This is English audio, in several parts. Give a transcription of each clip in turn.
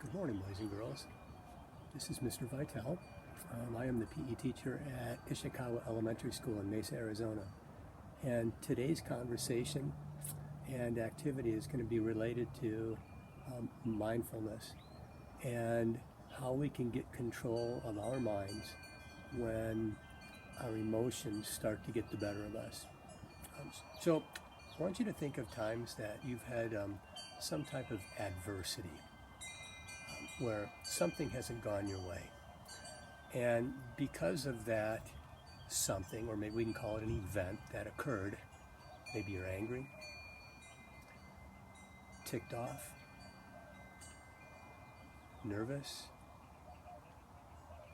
Good morning, boys and girls. This is Mr. Vitale. I am the PE teacher at Ishikawa Elementary School in Mesa, Arizona. And today's conversation and activity is going to be related to mindfulness and how we can get control of our minds when our emotions start to get the better of us. So I want you to think of times that you've had some type of adversity where something hasn't gone your way. And because of that something, or maybe we can call it an event that occurred, maybe you're angry, ticked off, nervous,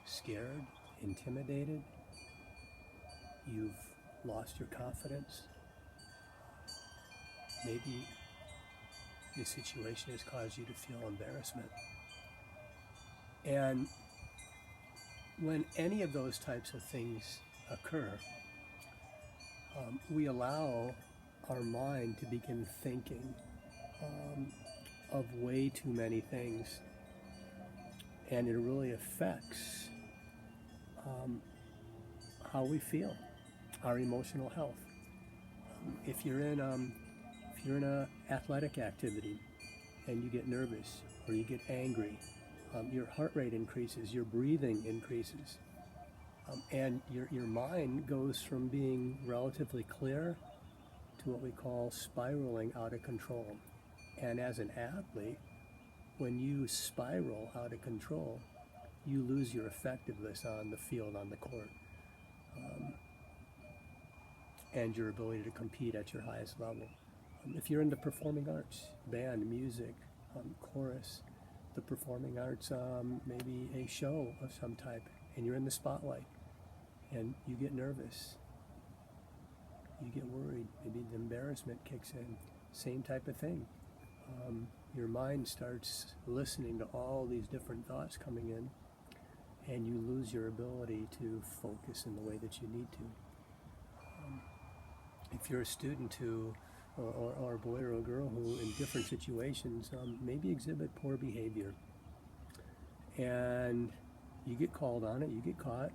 scared, intimidated, you've lost your confidence, maybe the situation has caused you to feel embarrassment. And when any of those types of things occur, we allow our mind to begin thinking of way too many things, and it really affects how we feel, our emotional health. If you're in an athletic activity and you get nervous or you get angry, your heart rate increases, your breathing increases, and your mind goes from being relatively clear to what we call spiraling out of control. And as an athlete, when you spiral out of control, you lose your effectiveness on the field, on the court, and your ability to compete at your highest level. If you're into performing arts, band, music, chorus, the performing arts, maybe a show of some type, and you're in the spotlight, and you get nervous, you get worried, maybe the embarrassment kicks in, same type of thing. Your mind starts listening to all these different thoughts coming in, and you lose your ability to focus in the way that you need to. If you're a student who or a boy or a girl who in different situations maybe exhibit poor behavior, and you get called on it, you get caught,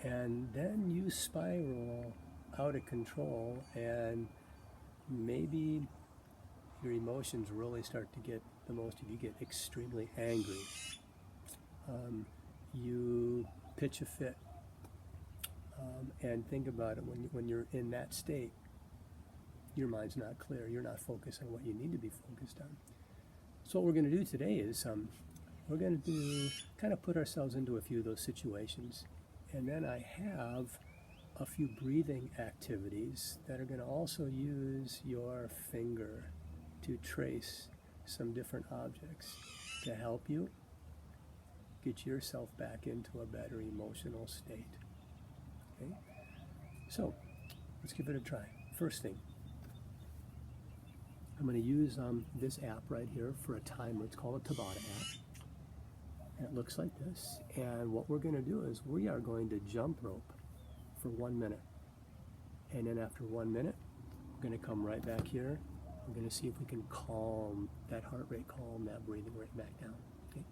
and then you spiral out of control, and maybe your emotions really start to get the most of you. Get extremely angry, you pitch a fit, and think about it, when you're in that state, your mind's not clear, you're not focused on what you need to be focused on. So what we're going to do today is we're going to kind of put ourselves into a few of those situations, and then I have a few breathing activities that are going to also use your finger to trace some different objects to help you get yourself back into a better emotional state. Okay? So let's give it a try. First thing, I'm going to use this app right here for a timer. It's called a Tabata app. And it looks like this. And what we're going to do is we are going to jump rope for 1 minute. And then after 1 minute, we're going to come right back here. We're going to see if we can calm that heart rate, calm that breathing rate back down. Okay?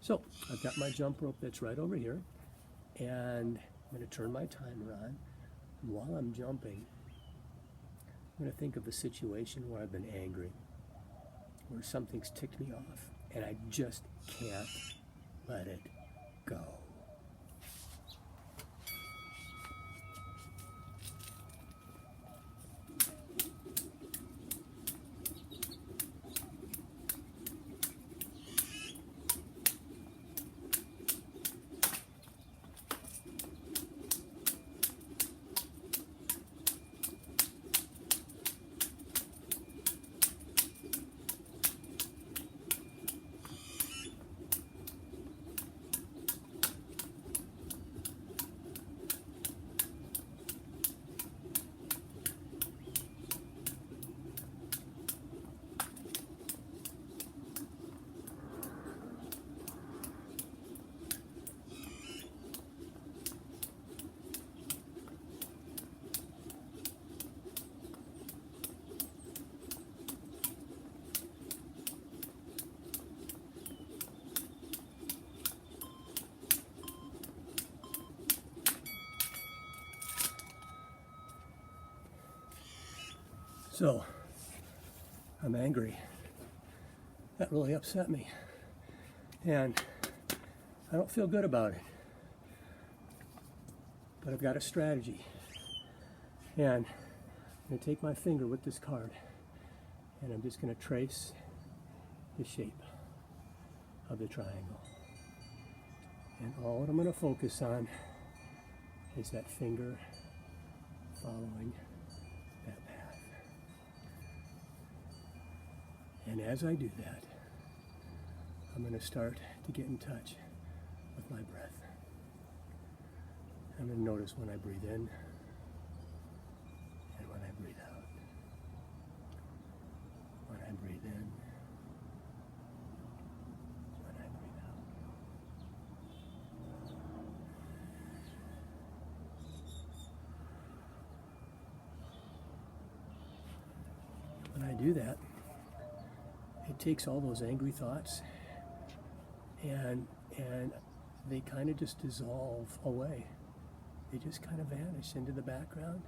So I've got my jump rope that's right over here. And I'm going to turn my timer on. And while I'm jumping, I'm going to think of a situation where I've been angry, where something's ticked me off, and I just can't let it go. So, I'm angry. That really upset me. And I don't feel good about it. But I've got a strategy. And I'm going to take my finger with this card and I'm just going to trace the shape of the triangle. And all that I'm going to focus on is that finger following that path. And as I do that, I'm going to start to get in touch with my breath. I'm going to notice when I breathe in and when I breathe out. When I breathe in, when I breathe out. When I do that, it takes all those angry thoughts and they kind of just dissolve away. They just kind of vanish into the background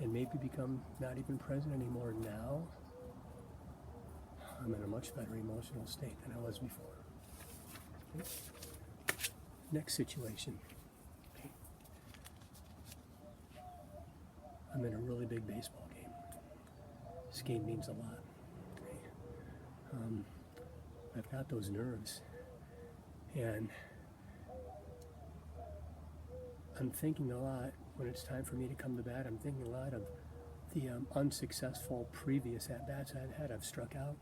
and maybe become not even present anymore. Now, I'm in a much better emotional state than I was before. Okay. Next situation. Okay. I'm in a really big baseball game. This game means a lot. Okay. I've got those nerves. And I'm thinking a lot, when it's time for me to come to bat, I'm thinking a lot of the unsuccessful previous at-bats I've had. I've struck out,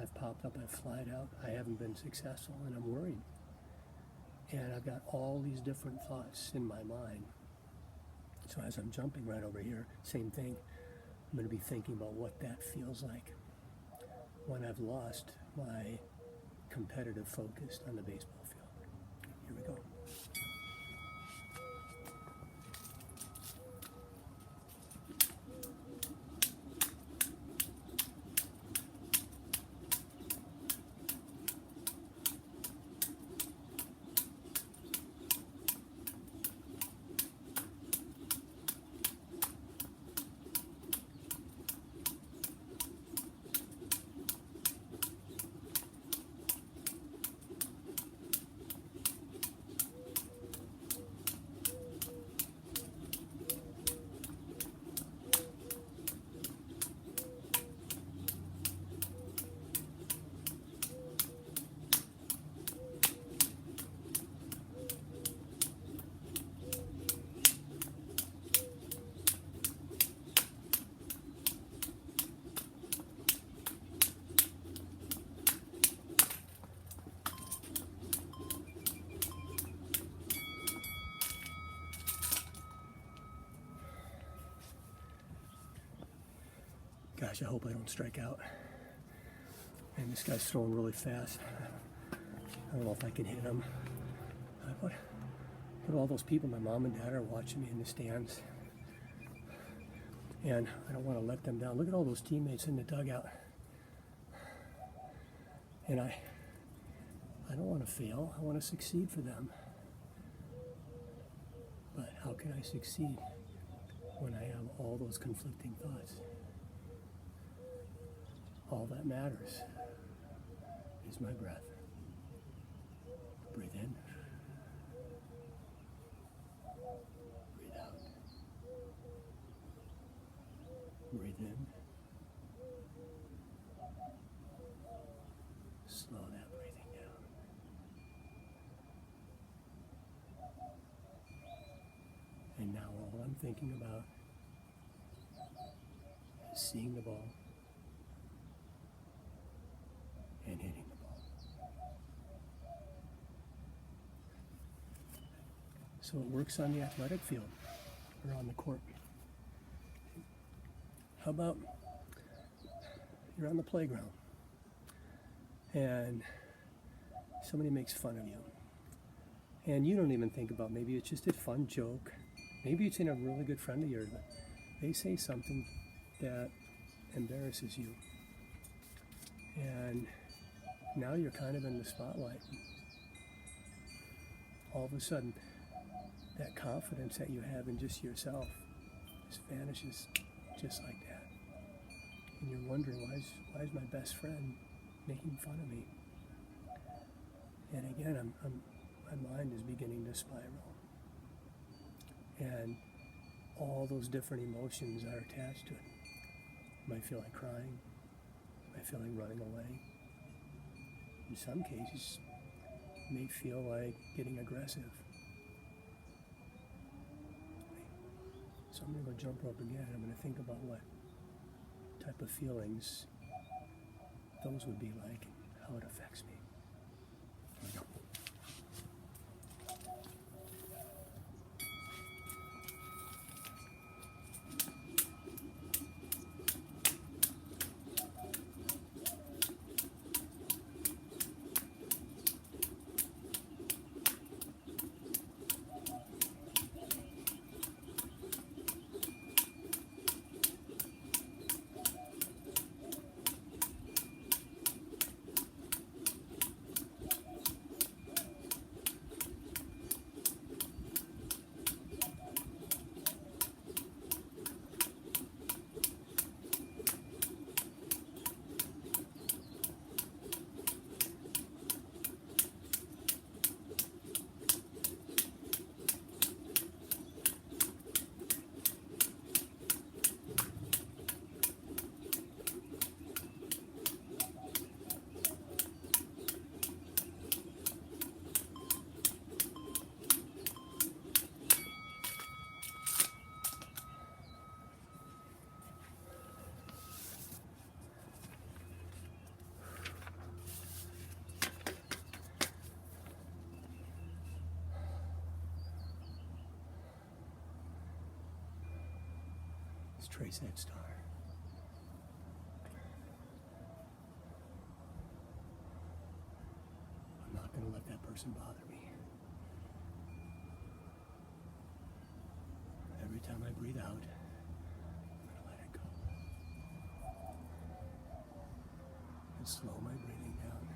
I've popped up, I've flied out, I haven't been successful, and I'm worried. And I've got all these different thoughts in my mind. So as I'm jumping right over here, same thing, I'm going to be thinking about what that feels like when I've lost my competitive focus on the baseball field. Here we go. Gosh, I hope I don't strike out. And this guy's throwing really fast. I don't know if I can hit him. But all those people, my mom and dad, are watching me in the stands. And I don't want to let them down. Look at all those teammates in the dugout. And I don't want to fail. I want to succeed for them. But how can I succeed when I have all those conflicting thoughts? All that matters is my breath. Breathe in. Breathe out. Breathe in. Slow that breathing down. And now all I'm thinking about is seeing the ball and hitting the ball. So it works on the athletic field or on the court. How about you're on the playground and somebody makes fun of you and you don't even think about, maybe it's just a fun joke, maybe it's in a really good friend of yours, but they say something that embarrasses you. And now you're kind of in the spotlight. All of a sudden, that confidence that you have in just yourself just vanishes just like that. and you're wondering, why is my best friend making fun of me? And again, my mind is beginning to spiral. And all those different emotions are attached to it. I might feel like crying. I might feel like running away. In some cases, it may feel like getting aggressive. So I'm going to go jump rope again. I'm going to think about what type of feelings those would be like and how it affects me. Here we go. Let's trace that star. I'm not going to let that person bother me. Every time I breathe out, I'm going to let it go. And slow my breathing down.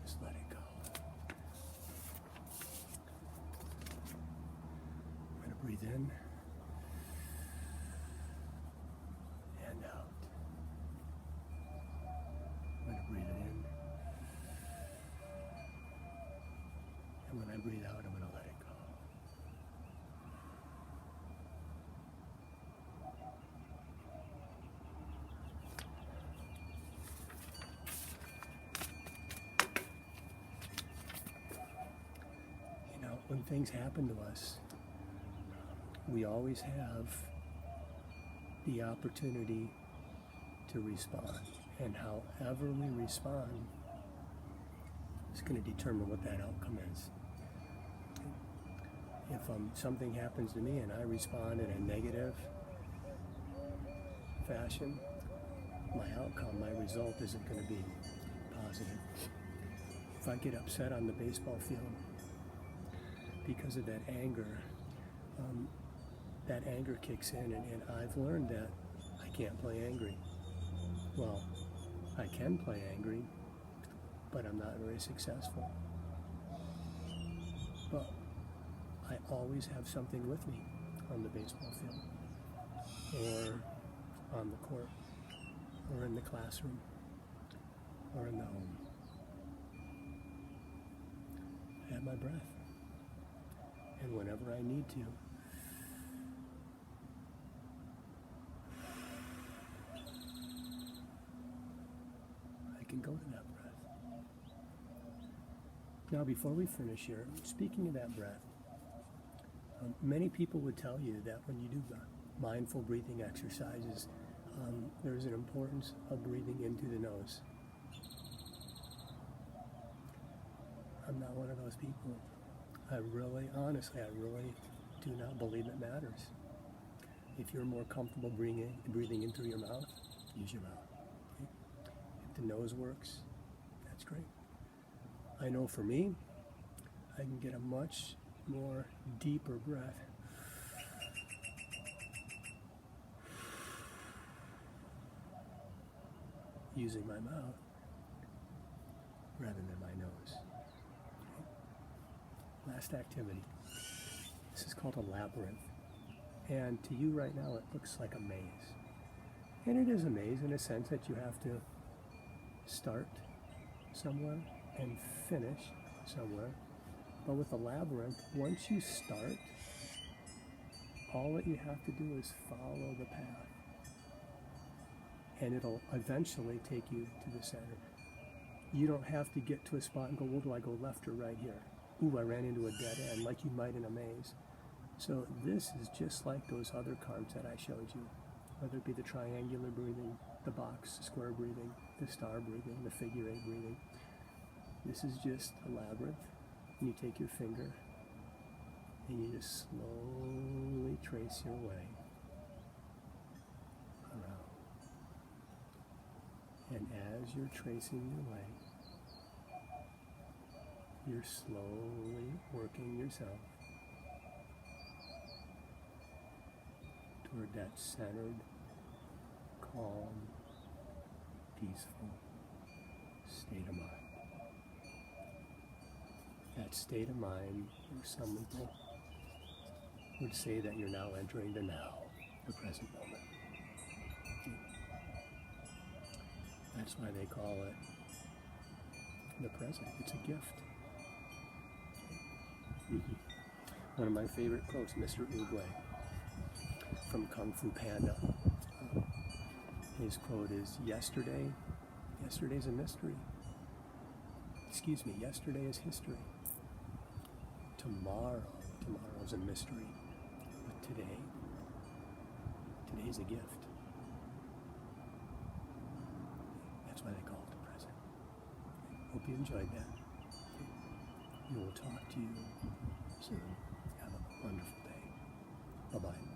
Just let it go. Breathe in and out. I'm going to breathe it in. And when I breathe out, I'm going to let it go. You know, when things happen to us, we always have the opportunity to respond. And however we respond is going to determine what that outcome is. If something happens to me and I respond in a negative fashion, my outcome, my result isn't going to be positive. If I get upset on the baseball field because of that anger kicks in, and I've learned that I can't play angry. Well, I can play angry, but I'm not very successful. But I always have something with me on the baseball field, or on the court, or in the classroom, or in the home. I have my breath. And whenever I need to, I can go to that breath. Now, before we finish here, speaking of that breath, many people would tell you that when you do mindful breathing exercises, there's an importance of breathing into the nose. I'm not one of those people. Honestly, I really do not believe it matters. If you're more comfortable breathing in through your mouth, use your mouth. Okay? If the nose works, that's great. I know for me, I can get a much more deeper breath. Using my mouth rather than my nose. Okay? Last activity. This is called a labyrinth. And to you right now, it looks like a maze. And it is a maze in a sense that you have to start somewhere and finish somewhere. But with the labyrinth, once you start, all that you have to do is follow the path. And it'll eventually take you to the center. You don't have to get to a spot and go, well, do I go left or right here? Ooh, I ran into a dead end, like you might in a maze. So this is just like those other cards that I showed you, whether it be the triangular breathing, the box square breathing, the star breathing, the figure eight breathing. This is just a labyrinth. And you take your finger and you just slowly trace your way around. And as you're tracing your way, you're slowly working yourself toward that centered, calm, peaceful state of mind. That state of mind, where some people would say that you're now entering the now, the present moment. That's why they call it the present. It's a gift. One of my favorite quotes, Mr. Oogway from Kung Fu Panda. His quote is, yesterday's a mystery. Yesterday is history. Tomorrow's a mystery. But today's a gift. That's why they call it the present. Hope you enjoyed that. We will talk to you soon. Have a wonderful day. Bye-bye.